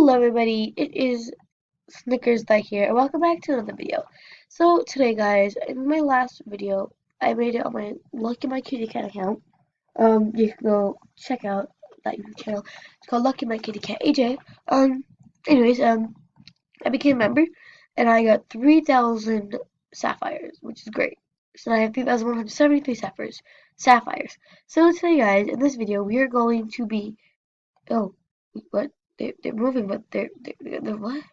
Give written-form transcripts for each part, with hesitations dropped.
Hello everybody, it is Snickers Thigh here, and welcome back to another video. So today guys, in my last video, I made it on my Lucky My Kitty Cat account. You can go check out that YouTube channel. It's called Lucky My Kitty Cat AJ. Anyways, I became a member, and I got 3,000 sapphires, which is great. So I have 3,173 sapphires. Sapphires. So today guys, in this video, we are going to be Oh, what? They're moving, but they're what?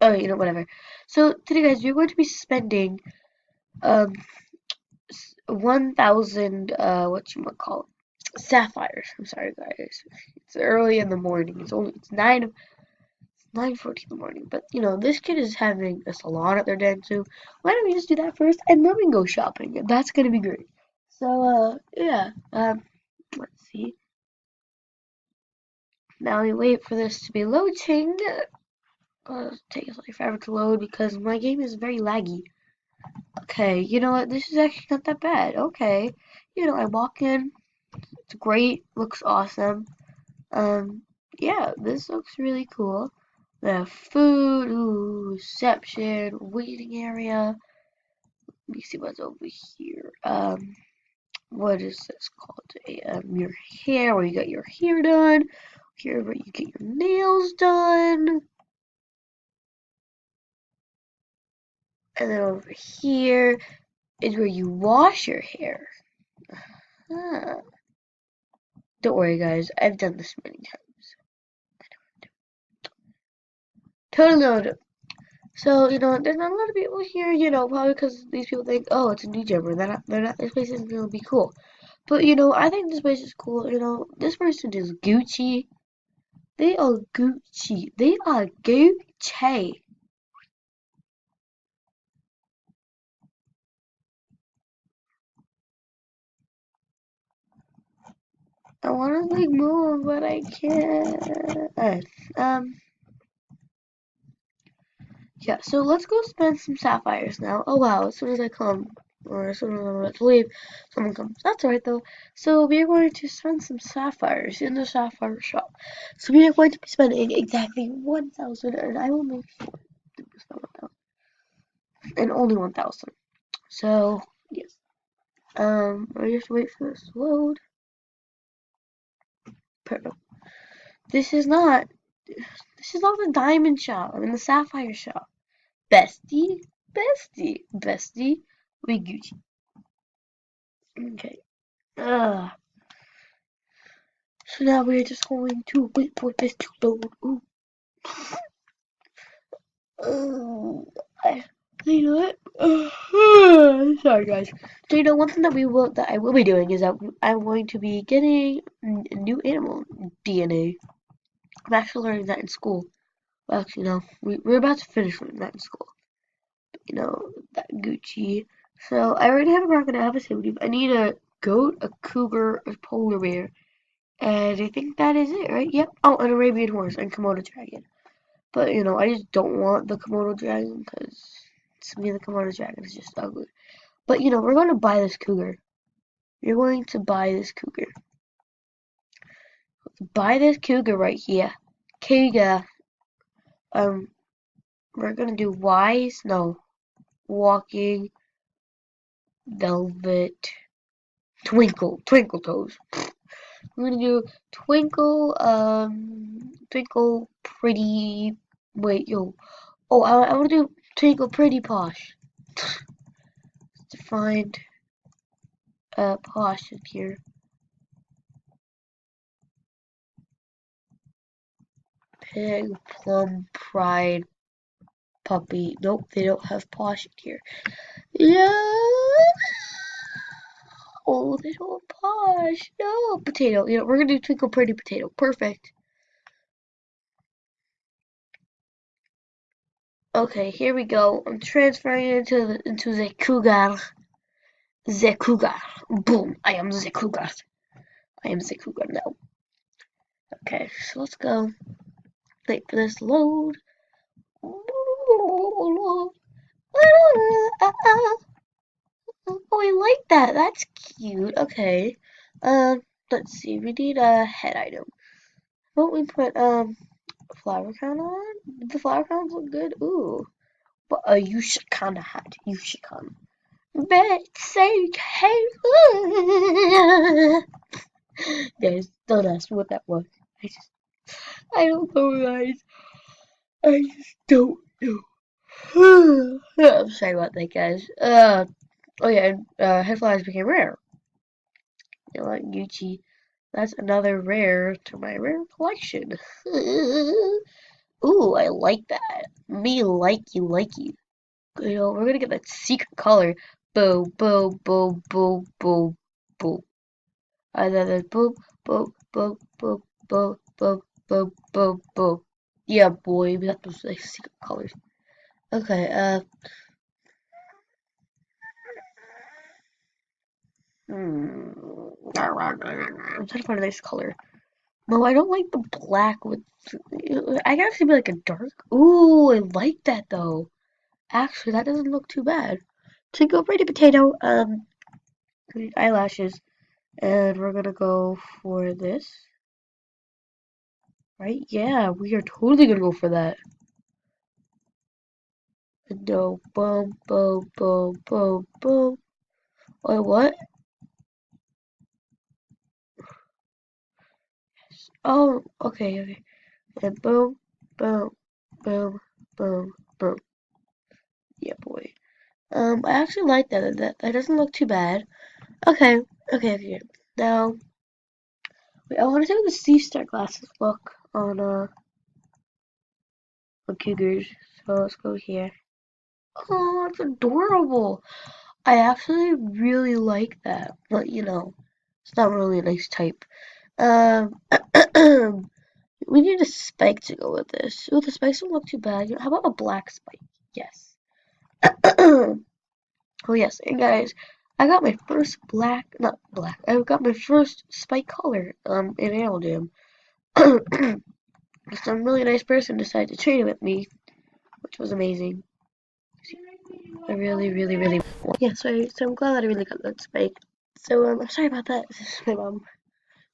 Oh, whatever. So today, guys, we're going to be spending um 1,000 whatchamacallit, sapphires. I'm sorry, guys. It's early in the morning. It's 9:40 in the morning. But this kid is having a salon at their den, so why don't we just do that first, and then we can go shopping, and that's gonna be great. So yeah. Let's see. Now we wait for this to be loading. Take us like forever to load because my game is very laggy. Okay, you know what? This is actually not that bad. Okay, I walk in. It's great. Looks awesome. Um, yeah, this looks really cool. The food, ooh, reception, waiting area. Let me see what's over here. What is this called? Your hair, where you get your hair done. Here, where you get your nails done. And then over here is where you wash your hair. Ah. Don't worry, guys. I've done this many times. Totally know it. So, there's not a lot of people here, probably because these people think, oh, it's a new gym, this place isn't going to be cool. But, I think this place is cool. This person is Gucci. They are Gucci. They are Gucci. I want to, like, move, but I can't. Alright, yeah, so let's go spend some sapphires now. Oh wow, as soon as I come, or as soon as I'm about to leave, someone comes. That's alright though. So we are going to spend some sapphires in the sapphire shop. So we are going to be spending exactly 1,000, and I will make sure to spend 1,000. And only 1,000. So, yes. I just wait for this to load. Perfect. This is not, this is not the diamond shop. I'm in the sapphire shop. Bestie, bestie, we Gucci. Okay. So now we're just going to wait for this to load. Ooh. Oh, you know what? Sorry, guys. So one thing that I will be doing is that I'm going to be getting new animal DNA. I'm actually learning that in school. Well, actually, no, we're about to finish learning that in school. That Gucci. So I already have a crocodile, I have a saber. I need a goat, a cougar, a polar bear. And I think that is it, right? Yep. Oh, an Arabian horse and Komodo dragon. But, I just don't want the Komodo dragon because to me the Komodo dragon is just ugly. But, we're going to buy this cougar. You're going to buy this cougar. Buy this cougar right here. Cougar. Um, we're going to do wise. No. Walking. Velvet. Twinkle toes. We're gonna do twinkle pretty. Wait, yo. Oh, I want to do twinkle pretty posh. To find posh in here. Pig, plum, pride, puppy. Nope, they don't have posh in here. Yeah. Oh, they don't have posh. No, potato. We're gonna do twinkle pretty potato. Perfect. Okay, here we go. I'm transferring it into the cougar. The cougar. Boom! I am the cougar. I am the cougar now. Okay, so let's go. Wait for this to load. Oh, I like that. That's cute. Okay. Let's see. We need a head item. What we put? flower crown on? The flower crowns look good. Ooh. But you should kinda had. You should come. Betsy Taylor. Guys, don't ask me what that was. I don't know, guys. I just don't know. I'm sorry about that, guys. Oh yeah, head flowers became rare. You know what, Gucci? That's another rare to my rare collection. Ooh, I like that. Me like you, like you. You know, we're gonna get that secret color. Boo, boo, boo, boo, boo, boo. And then there's boo, boo, boo, boo, boo, boo, boo, boo, boo. Yeah, boy, we got those like secret colors. Okay, I'm trying to find a nice color. No, I don't like the black with. I can actually be like a dark. Ooh, I like that though. Actually, that doesn't look too bad. To go pretty potato, eyelashes, and we're gonna go for this, right? Yeah, we are totally gonna go for that. No, boom, boom, boom, boom, boom. Wait, what? Oh, okay, okay. And boom, boom, boom, boom, boom. Yeah, boy. I actually like that. That doesn't look too bad. Okay, okay, okay. Now, wait, I want to see how the sea star glasses look on cougars. So let's go here. Oh, it's adorable. I actually really like that, but you know, it's not really a nice type. Um, we need a spike to go with this. Oh, the spikes don't look too bad. How about a black spike? Yes. Oh yes, and guys, I got my first black, not black. I got my first spike color in Animal Jam. Some really nice person decided to trade it with me, which was amazing. I really, really, really. Yeah, so I'm glad that I really got that spike. So I'm sorry about that. My mom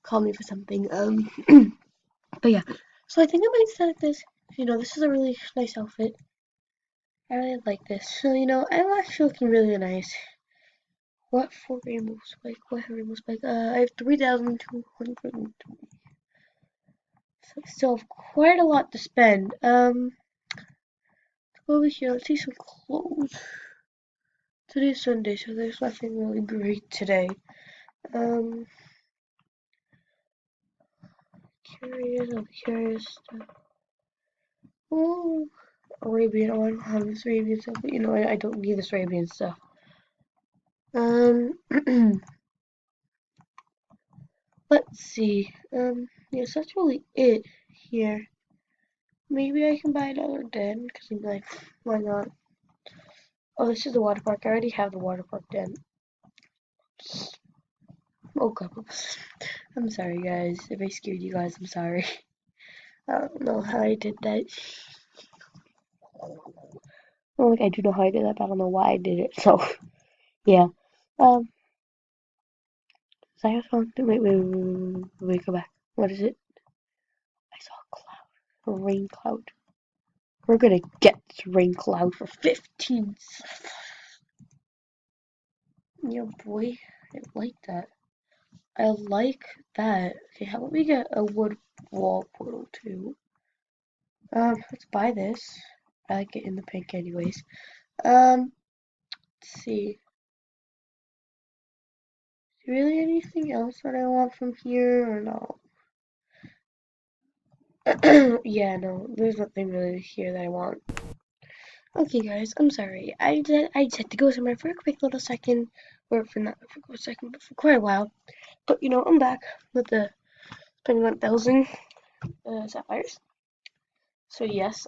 called me for something. But yeah. So I think I might set this. You know, this is a really nice outfit. I really like this. So you know, I'm actually looking really nice. What for rainbow spike? What rainbow spike? I have 3,220. So I still have quite a lot to spend. Over here, let's see some clothes. Today's Sunday, so there's nothing really great today. Um, I'm curious. Oh, Arabian. Oh, I don't have this Arabian stuff, but you know, I don't need this Arabian stuff. Um, let's see. Yes, that's really it here. Maybe I can buy another den, because I'm like, why not? Oh, this is the water park. I already have the water park den. Oh, God. I'm sorry, guys. If I scared you guys, I'm sorry. I don't know how I did that. Well, like, I do know how I did that, but I don't know why I did it. So, yeah. Um, Xylophone. Wait, go back. What is it? I saw a cloud. A rain cloud. We're gonna get this rain cloud for 15. Yeah, boy. I like that. I like that. Okay, how about we get a wood wall portal too? Let's buy this. I like it in the pink anyways. Let's see. Is there really anything else that I want from here or no? Yeah, no, there's nothing really here that I want. Okay, guys, I'm sorry. I just had to go somewhere for a quick little second, or for not for a quick second, but for quite a while. But you know, I'm back with the 21,000 sapphires. So yes,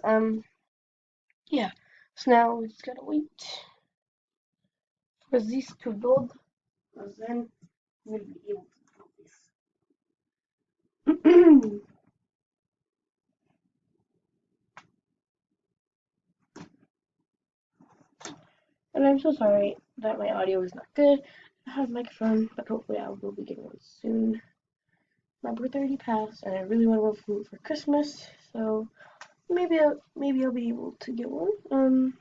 yeah. So now we just gotta wait for this to load, and then we'll be able to do this. And I'm so sorry that my audio is not good. I have a microphone, but hopefully I will be getting one soon. my birthday already passed, and I really want to go food for Christmas. So maybe I'll be able to get one.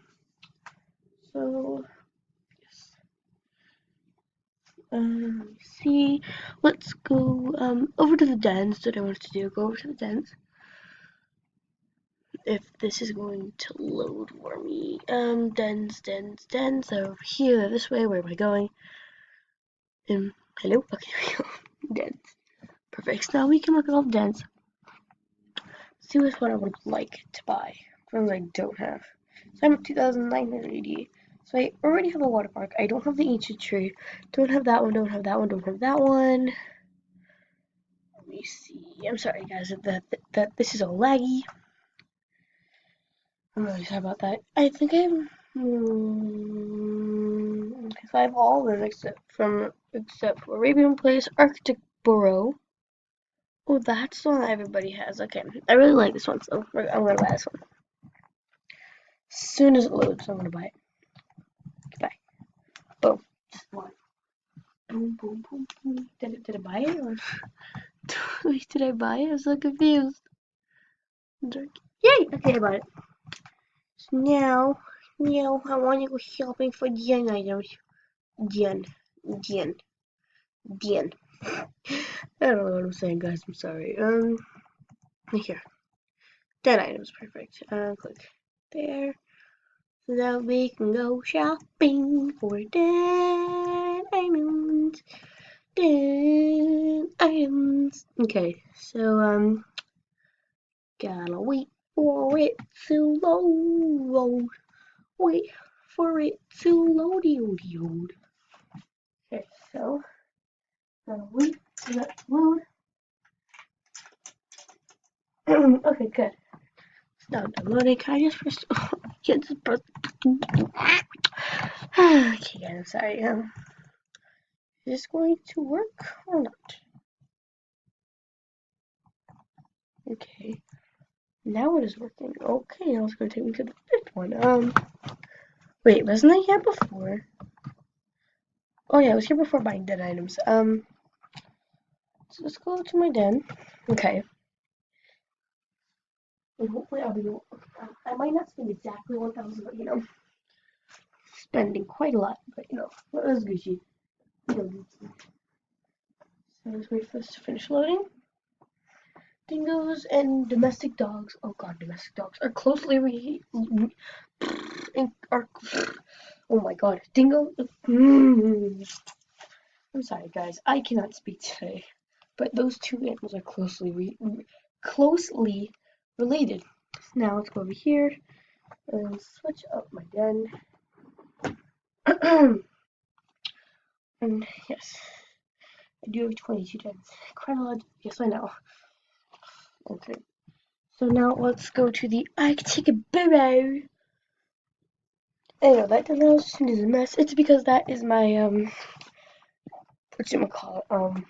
So yes. Let me see. Let's go over to the dens that I wanted to do. Go over to the dens. If this is going to load for me. Dens over here, this way. Where am I going? Hello? Okay, here we go. Dens. Perfect. So now we can look at all the dens. See which one I would like to buy. Ones I don't have. So I'm at 2,980. So I already have a water park. I don't have the ancient tree. Don't have that one, don't have that one, don't have that one. Let me see. I'm sorry guys that this is all laggy. I'm really sorry about that. I think I'm okay, so I have all of them except for Arabian Place, Arctic Burrow. Oh, that's the one that everybody has. Okay. I really like this one, so I'm gonna buy this one. As soon as it loads, I'm gonna buy it. Goodbye. Boom. Just one. Boom, boom, boom, boom. Did I buy it? Or wait, did I buy it? I'm so confused. Yay! Okay, I bought it. So now I want to go shopping for Dian items. Dian. Dian. Dian. I don't know what I'm saying, guys. I'm sorry. Here. 10 items, perfect. Click there. So that we can go shopping for 10 items. 10 items. Okay, so, gotta wait for it to load. Wait for it to load. Okay, so, gotta wait for that to load. Okay, good. It's now downloading. Can I just press? Can't just press. Okay, guys, I'm sorry. Is this going to work or not? Okay. Now it is working. Okay, now it's going to take me to the fifth one. Wait, wasn't I here before? Oh yeah, I was here before buying dead items. So let's go to my den. Okay. And hopefully I'll be. I might not spend exactly 1,000, but spending quite a lot. But it was Gucci. So let's wait for this to finish loading. Dingoes and domestic dogs. Oh god, domestic dogs are closely are. Oh my god, dingo. I'm sorry, guys. I cannot speak today. But those two animals are closely related. Now let's go over here and switch up my den. And yes, I do have 22 dens. Chronology. Yes, I know. Okay. So now let's go to the Arctic Burrow. I know that house is a mess. It's because that is my whatchamacallit,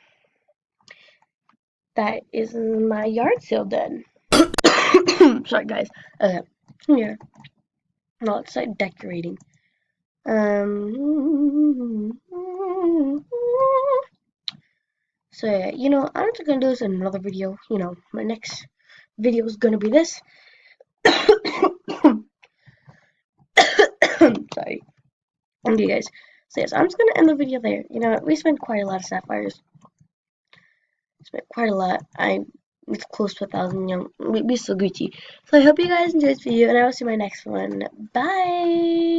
that is my yard sale den. Sorry guys. Here. No, it's like decorating. So yeah, I'm just gonna do this in another video. My next video is gonna be this. Sorry. Okay guys. So yes, I'm just gonna end the video there. We spent quite a lot of sapphires. Spent quite a lot. It's close to 1,000. We still Gucci. So I hope you guys enjoyed this video, and I will see you in my next one. Bye.